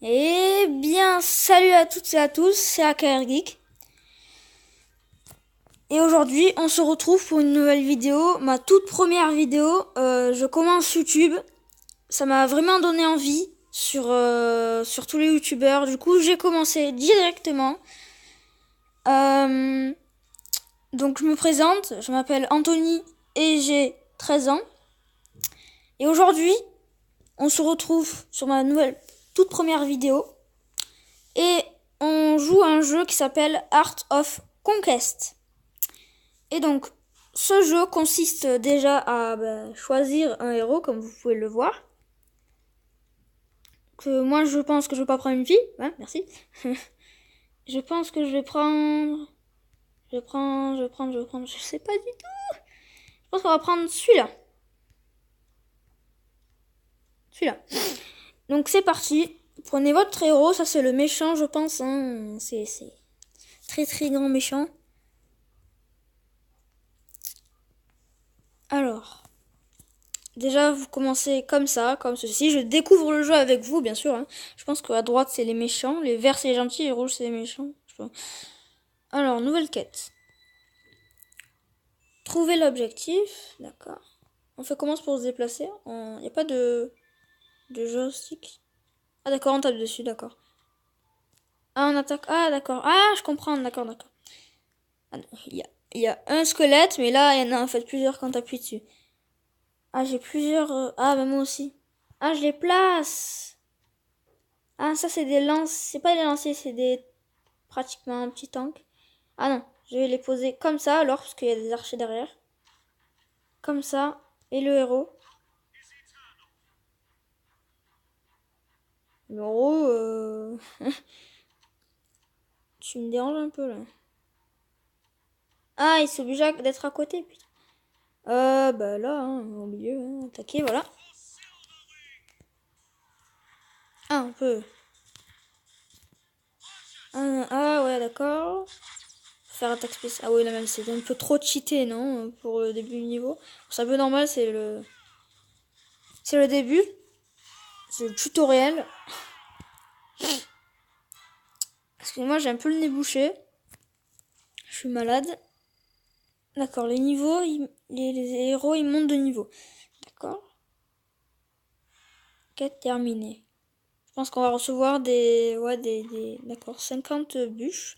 Eh bien, salut à toutes et à tous, c'est AKR Geek. Et aujourd'hui, on se retrouve pour une nouvelle vidéo, ma toute première vidéo. Je commence YouTube. Ça m'a vraiment donné envie sur tous les youtubeurs. Du coup, j'ai commencé directement. Donc, je me présente. Je m'appelle Anthony et j'ai 13 ans. Et aujourd'hui, on se retrouve sur ma toute première vidéo. Et on joue à un jeu qui s'appelle Art of Conquest. Et donc, ce jeu consiste déjà à choisir un héros, comme vous pouvez le voir. Moi, je pense que je vais pas prendre une fille. Ouais, merci. Je pense que je vais prendre... Je sais pas du tout. Je pense qu'on va prendre celui-là. Celui-là. Donc, c'est parti. Prenez votre héros. Ça, c'est le méchant, je pense. Hein. C'est très, très grand méchant. Alors... Déjà, vous commencez comme ça, comme ceci. Je découvre le jeu avec vous, bien sûr. Hein. Je pense qu'à droite, c'est les méchants. Les verts, c'est les gentils. Les rouges, c'est les méchants. Alors, nouvelle quête. Trouver l'objectif. D'accord. On fait comment pour se déplacer? Il n'y a pas de joystick. Ah, d'accord, on tape dessus, d'accord. Ah, on attaque. Ah, d'accord. Ah, je comprends, d'accord, d'accord. Ah, il y a un squelette, mais là, il y en a en fait plusieurs quand t'appuies dessus. Ah, j'ai plusieurs... Ah, bah moi aussi. Ah, je les place. Ah, ça, c'est des lances. C'est pas des lanciers, c'est des... pratiquement un petit tank. Ah non, je vais les poser comme ça alors, parce qu'il y a des archers derrière. Comme ça. Et le héros. Le héros, tu me déranges un peu, là. Ah, il s'oblige d'être à côté, putain. Bah là, hein, au milieu, hein, attaquer, voilà. Ah, on peut... Ah, ouais, d'accord. Faire attaque spéciale. Ah oui, là même, c'est un peu trop cheaté, non? Pour le début du niveau. C'est un peu normal, c'est le... C'est le début. C'est le tutoriel. Excusez-moi, j'ai un peu le nez bouché. Je suis malade. D'accord, les niveaux, les héros, ils montent de niveau. D'accord. Quête terminée. Je pense qu'on va recevoir des... Ouais, d'accord, 50 bûches.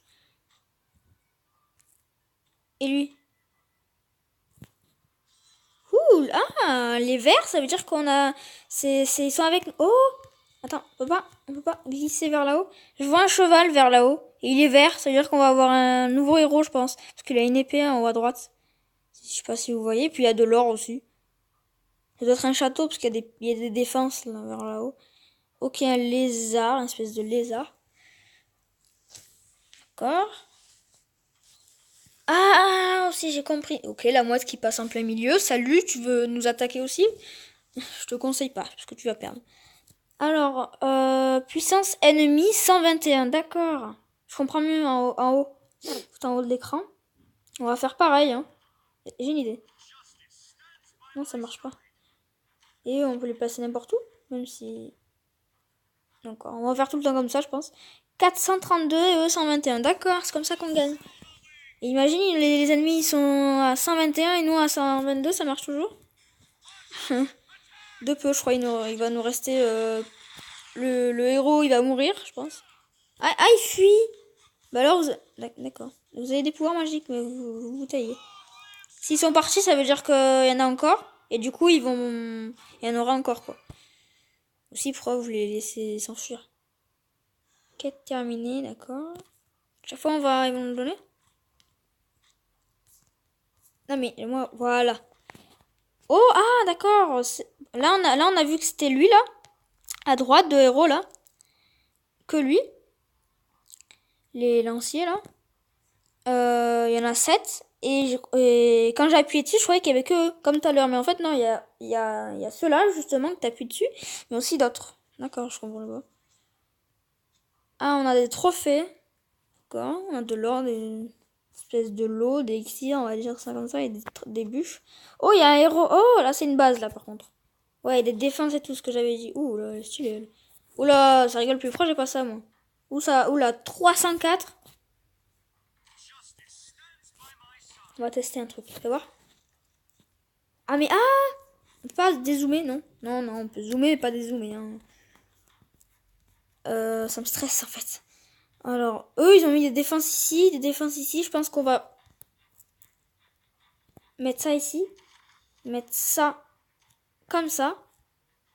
Et lui? Ouh, ah, les verts, ça veut dire qu'on a... ils sont avec... Oh! Attends, on peut pas glisser vers là-haut. Je vois un cheval vers là-haut. Et il est vert, ça veut dire qu'on va avoir un nouveau héros, je pense. Parce qu'il a une épée en haut à droite. Je sais pas si vous voyez. Puis il y a de l'or aussi. Ça doit être un château, parce qu'il y a des défenses là, vers là-haut. Ok, un lézard, une espèce de lézard. D'accord. Ah, aussi, j'ai compris. Ok, la mouette qui passe en plein milieu. Salut, tu veux nous attaquer aussi? Je te conseille pas, parce que tu vas perdre. Alors, puissance ennemie 121, d'accord. Je comprends mieux en haut. Tout en haut de l'écran. On va faire pareil, hein. J'ai une idée. Non, ça marche pas. Et on peut les placer n'importe où, même si... D'accord, on va faire tout le temps comme ça, je pense. 432 et eux 121, d'accord, c'est comme ça qu'on gagne. Et imagine, les ennemis ils sont à 121 et nous à 122, ça marche toujours? De peu, je crois, il va nous rester... le héros, il va mourir, je pense. Ah, il fuit. Bah alors, d'accord. Vous avez des pouvoirs magiques, mais vous taillez. S'ils sont partis, ça veut dire qu'il y en a encore. Et du coup, il y en aura encore, quoi. Aussi, pourquoi vous les laissez s'enfuir? Quête terminée, d'accord. Chaque fois, ils vont nous donner. Non, mais moi, voilà. Oh, ah, d'accord. Là, on a vu que c'était lui, là. À droite, de héros, là. Que lui. Les lanciers, là. Il y en a 7. Et quand j'ai appuyé dessus, je croyais qu'il y avait que eux, comme tout à l'heure. Mais en fait, non, il y a ceux-là, justement, que tu appuies dessus. Mais aussi d'autres. D'accord, je comprends le voix. Ah, on a des trophées. D'accord, on a de l'or, des espèces de lot, des exirs, on va dire ça comme ça, et des bûches. Oh, il y a un héros. Oh, là, c'est une base, là, par contre. Ouais, des défenses et tout ce que j'avais dit. Ouh, là, stylé. Oula, ça rigole plus. Pourquoi j'ai pas ça, moi? Oula, 304. On va tester un truc. Tu vas voir? Ah, mais on peut pas dézoomer, non? Non, on peut zoomer, mais pas dézoomer. Hein. Ça me stresse, en fait. Alors, eux, ils ont mis des défenses ici, des défenses ici. Je pense qu'on va mettre ça ici. Mettre ça comme ça.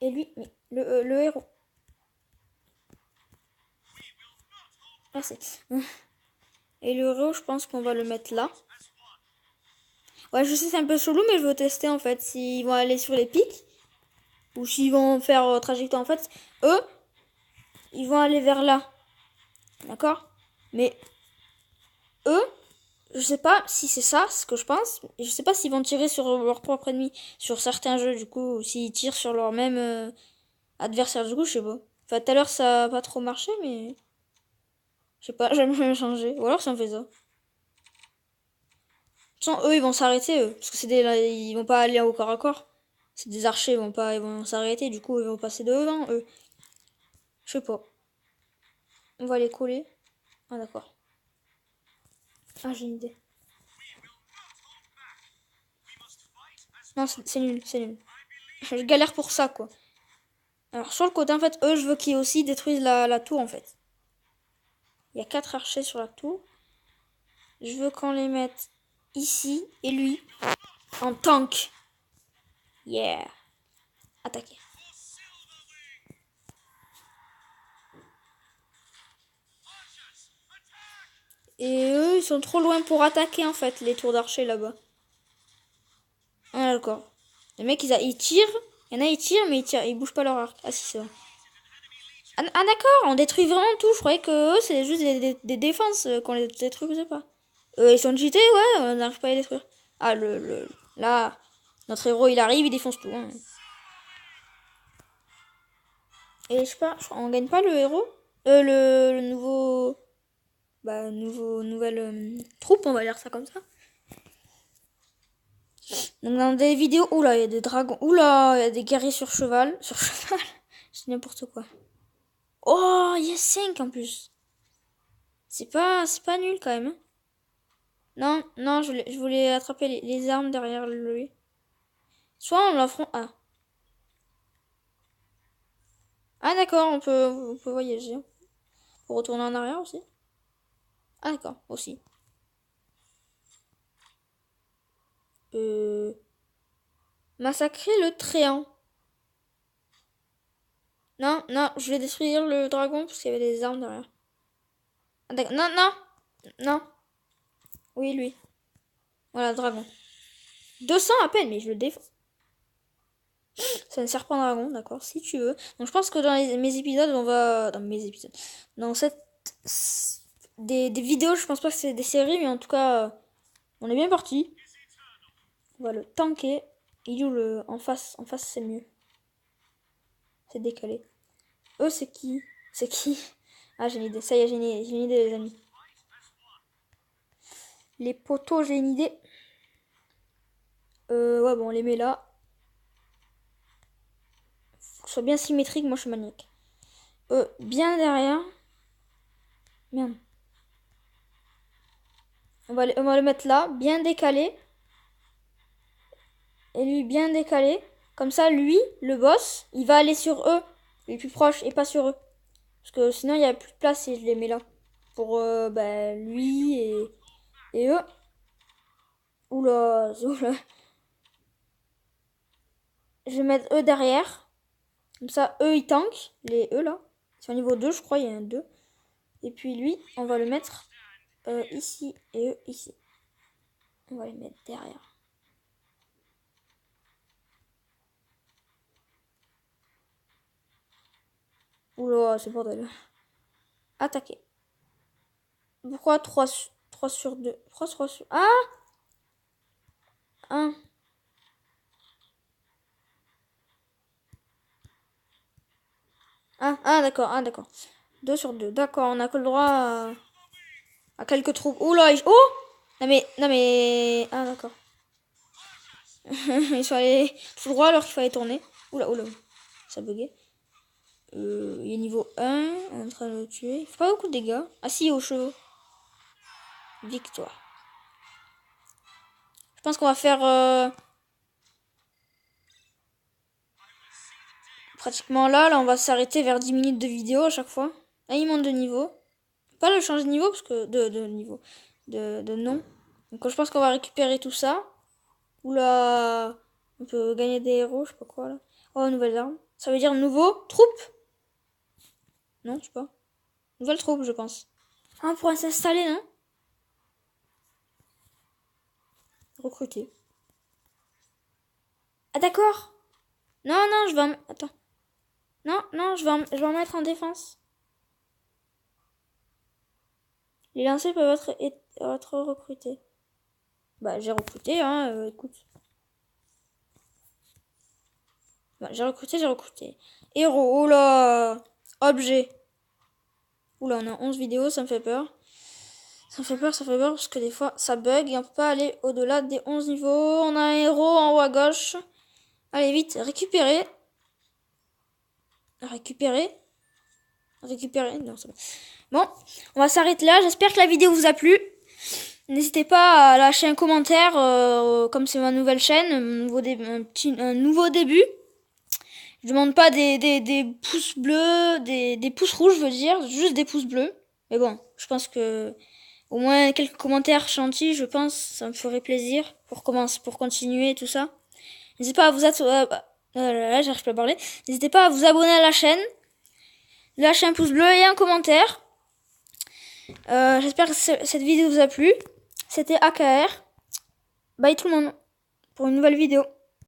Et lui, mais le héros. Merci. Et le héros, je pense qu'on va le mettre là. Ouais, je sais, c'est un peu chelou, mais je veux tester en fait s'ils vont aller sur les pics ou s'ils vont faire trajectoire. En fait, eux, ils vont aller vers là. D'accord? Mais eux, je sais pas si c'est ça, ce que je pense. Je sais pas s'ils vont tirer sur leur propre ennemi. Sur certains jeux, du coup, ou s'ils tirent sur leur même adversaire, du coup, je sais pas. Enfin, tout à l'heure, ça a pas trop marché, mais. Je sais pas, j'aime changer. Ou alors, ça me fait ça. De toute façon, eux, ils vont s'arrêter, eux. Parce que ils vont pas aller au corps à corps. C'est des archers, ils vont s'arrêter. Du coup, ils vont passer devant, eux. Je sais pas. On va les coller. Ah, d'accord. Ah, j'ai une idée. Non, c'est nul, c'est nul. Je galère pour ça, quoi. Alors, sur le côté, en fait, eux, je veux qu'ils aussi détruisent la tour, en fait. Il y a 4 archers sur la tour. Je veux qu'on les mette ici. Et lui, en tank. Yeah. Attaquer. Et eux, ils sont trop loin pour attaquer, en fait, les tours d'archers, là-bas. Ah, d'accord. Les mecs, ils tirent. Il y en a, ils tirent, mais ils bougent pas leur arc. Ah, si, c'est vrai. Ah, d'accord, on détruit vraiment tout. Je croyais que eux, c'est juste des défenses qu'on les détruisait pas. Ils sont cheatés, ouais, on n'arrive pas à les détruire. Ah, là, notre héros, il arrive, il défonce tout. Hein. Et je sais pas, on gagne pas le héros le nouveau... Bah, nouvelle troupe, on va dire ça comme ça. Donc dans des vidéos, oula, il y a des dragons. Oula, il y a des guerriers sur cheval. Sur cheval, c'est n'importe quoi. Oh, il y a 5 en plus. C'est pas nul quand même. Hein. Non, je voulais attraper les armes derrière lui. Soit on l'affronte. Ah d'accord, on peut voyager. Pour retourner en arrière aussi. Ah d'accord, aussi. Massacrer le tréant. Non, je vais détruire le dragon parce qu'il y avait des armes derrière. Ah, d'accord. Non. Oui, lui. Voilà, le dragon. 200 à peine, mais je le défends. C'est un serpent dragon, d'accord, si tu veux. Donc je pense que dans mes épisodes, on va... Dans mes épisodes. Dans cette... Des vidéos, je pense pas que c'est des séries, mais en tout cas, on est bien parti. On va le tanker. Il est où le... En face, c'est mieux. C'est décalé. Eux, c'est qui? C'est qui? Ah, j'ai une idée. Ça y est, j'ai une idée, les amis. Les poteaux, j'ai une idée. Ouais, bon, on les met là. Faut que ce soit bien symétrique, moi je suis maniaque. Bien derrière. Merde. On va le mettre là, bien décalé. Et lui, bien décalé. Comme ça, lui, le boss, il va aller sur eux. Les plus proches et pas sur eux. Parce que sinon, il n'y a plus de place si je les mets là. Pour lui et eux. Oula. Je vais mettre eux derrière. Comme ça, eux, ils tankent. Les eux, là. C'est au niveau 2, je crois. Il y a un 2. Et puis lui, on va le mettre ici. Et eux, ici. On va les mettre derrière. Oula, c'est bordel. Attaquer. Pourquoi 3 sur 2? Pourquoi 3 sur... Ah 1. D'accord. 2 sur 2. D'accord, on a que le droit à quelques troupes. Oula, oh Non mais... Ah, d'accord. Ils sont allés tout droit alors qu'il fallait tourner. Oula. Ça buguait. Il est niveau 1, on est en train de le tuer. Il fait pas beaucoup de dégâts. Ah si, aux chevaux. Victoire. Je pense qu'on va faire pratiquement là, on va s'arrêter vers 10 minutes de vidéo à chaque fois. Là, il monte de niveau. Pas le changer de niveau, parce que de niveau. De nom. Donc je pense qu'on va récupérer tout ça. Oula, on peut gagner des héros, je sais pas quoi là. Oh, nouvelle arme. Ça veut dire nouveau troupe? Non, je sais pas. Nouvelle troupe, je pense. Ah, on pourra s'installer, non? Recruter. Ah, d'accord. Non, non, je vais en... Attends. Non, non, je vais en mettre en défense. Les lancers peuvent être recrutés. Bah, j'ai recruté, hein, écoute. Bah, j'ai recruté, j'ai recruté. Héros, oh là. Objet. Oula, on a 11 vidéos, ça me fait peur. Ça me fait peur, parce que des fois, ça bug et on peut pas aller au-delà des 11 niveaux. On a un héros en haut à gauche. Allez, vite, récupérer. Récupérer. Non, c'est bon. Bon, on va s'arrêter là. J'espère que la vidéo vous a plu. N'hésitez pas à lâcher un commentaire, comme c'est ma nouvelle chaîne, un nouveau début. Je demande pas des pouces bleus, des pouces rouges, je veux dire, juste des pouces bleus. Mais bon, je pense que au moins quelques commentaires gentils, je pense, ça me ferait plaisir pour continuer tout ça. N'hésitez pas à vous là, j'arrive pas à parler. N'hésitez pas à vous abonner à la chaîne, lâcher un pouce bleu et un commentaire. J'espère que cette vidéo vous a plu. C'était AKR. Bye tout le monde pour une nouvelle vidéo.